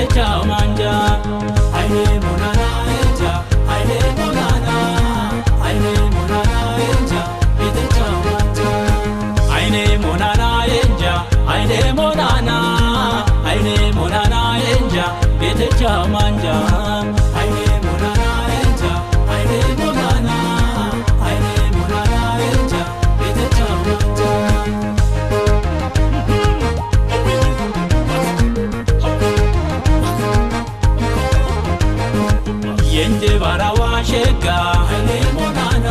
ቤተቻው ማንጃ አይኔ ሞናና እንጃ አይኔ ሞናና አይኔ ሞናና እንጃ ቤተቻው ማንጃ አይኔ ሞናና እንጃ አይኔ ሞናና አይኔ ሞናና እንጃ ቤተቻው ማንጃ አይኔ ሞናና እንጃ አይኔ ሞናና አይኔ ሞናና እንጃ ቤተቻው ማንጃ የእንጅባራዋ ሸጋ አይኔ ሞናና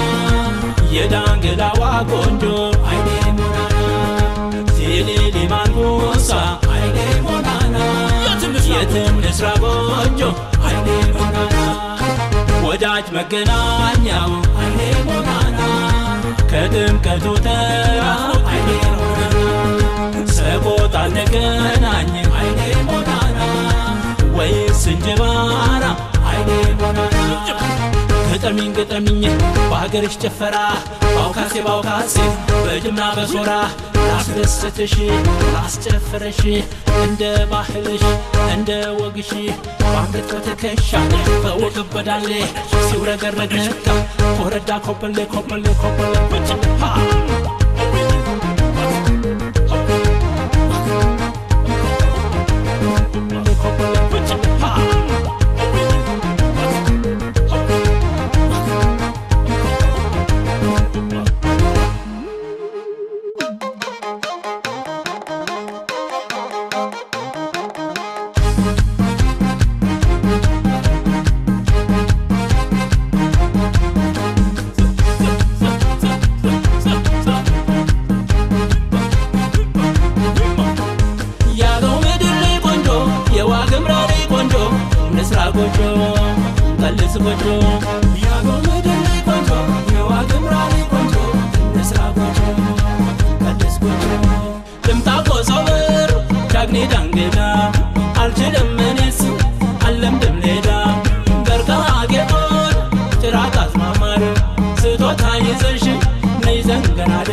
የዳንግላዋ ቆንጆ አይኔ ሞናና ቴሌሊማን ጎሳ አይኔ ሞናና የትምስራ ጎጆ አይኔ ሞናና ወዳጅ መገናኛው አይኔ ሞናና ከጥምቀቱ ተራ አይኔ ሞናና ሰቆጣ እንገናኝ አይኔ ሞናና ወይስ እንጅባራ አይኔ ሞናና ግጠሚኝ በሀገርሽ ጭፈራ ባውካሴ በጅምና በሶራ ላስደስትሽ ላስጨፍረሽ እንደ ባህልሽ እንደ ወግሽ ባንገት በትከሻ በወገብ በዳሌ ሲውረገረግ ነጋ ኮረዳ ኮበሌ ጎጆ ቀልስ ጎጆ ያጎ ምድር ቆንጆ የዋግምራ ቆንጆ እንስራ ጎጆ ቀልስ ጎጆ ልምጣ ቆሶበር ዳግኔ ዳንገዳ አልችልም እኔስ አልለምድም ሌላ ገርቀሃ ጌጦን ጭራቅ አስማማር ስጦታ ይዘሽ ነይ ዘንገናዳ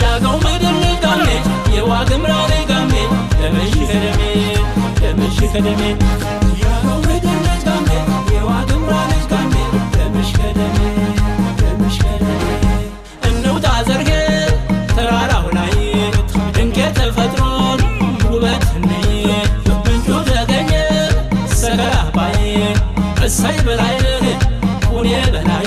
ያጎ ምድር ጋሜ የዋግምራ ጋሜ ደምሽ ከደሜ እሰይ በላይ ሁኔ በላይ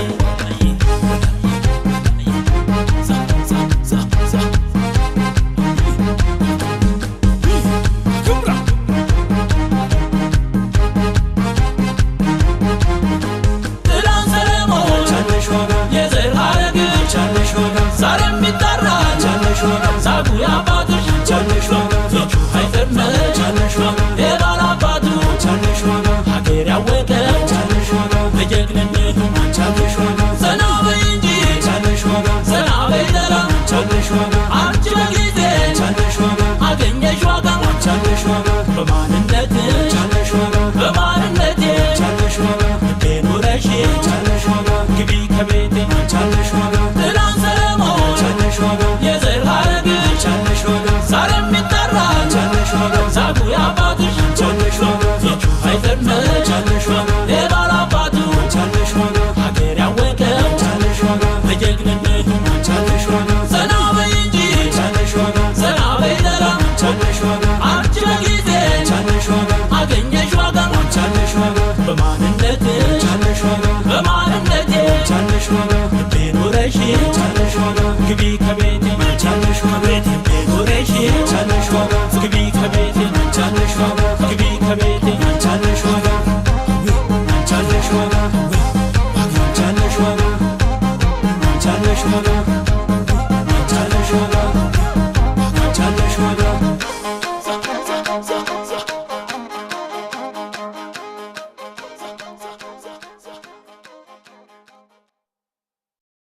ጥላን ሰለሞን የዘር ሐረግ ዛሬ የሚጠራ ዛጉ የአባቶች አይዘርመ የባል አባቱ ሀገር ያወቀ በጀግንነቱ ዘና በይ እንጂ ዘና በይ ደራ አንቺ በጊዜ አገኘሽ ዋጋ በማንነቴ ልቤ ኑረሽ ግቢ ከቤቴ ጥላን ሰለሞን የዘር ሐረግ ዛሬ የሚጠራ ዛጉ የአባትሽ አይዘርመ የባል አባቱ ሀገር ያወቀ በጀግንነቱ ዘና በይ እንጂ ዘና በይ ደራ አንቺ በጊዜ አገኘሽ ዋጋ በማንነቴ ልቤ ኑረሽ ግቢ ከቤቴ ልቤ ኑረሽ ግቢ ከቤቴ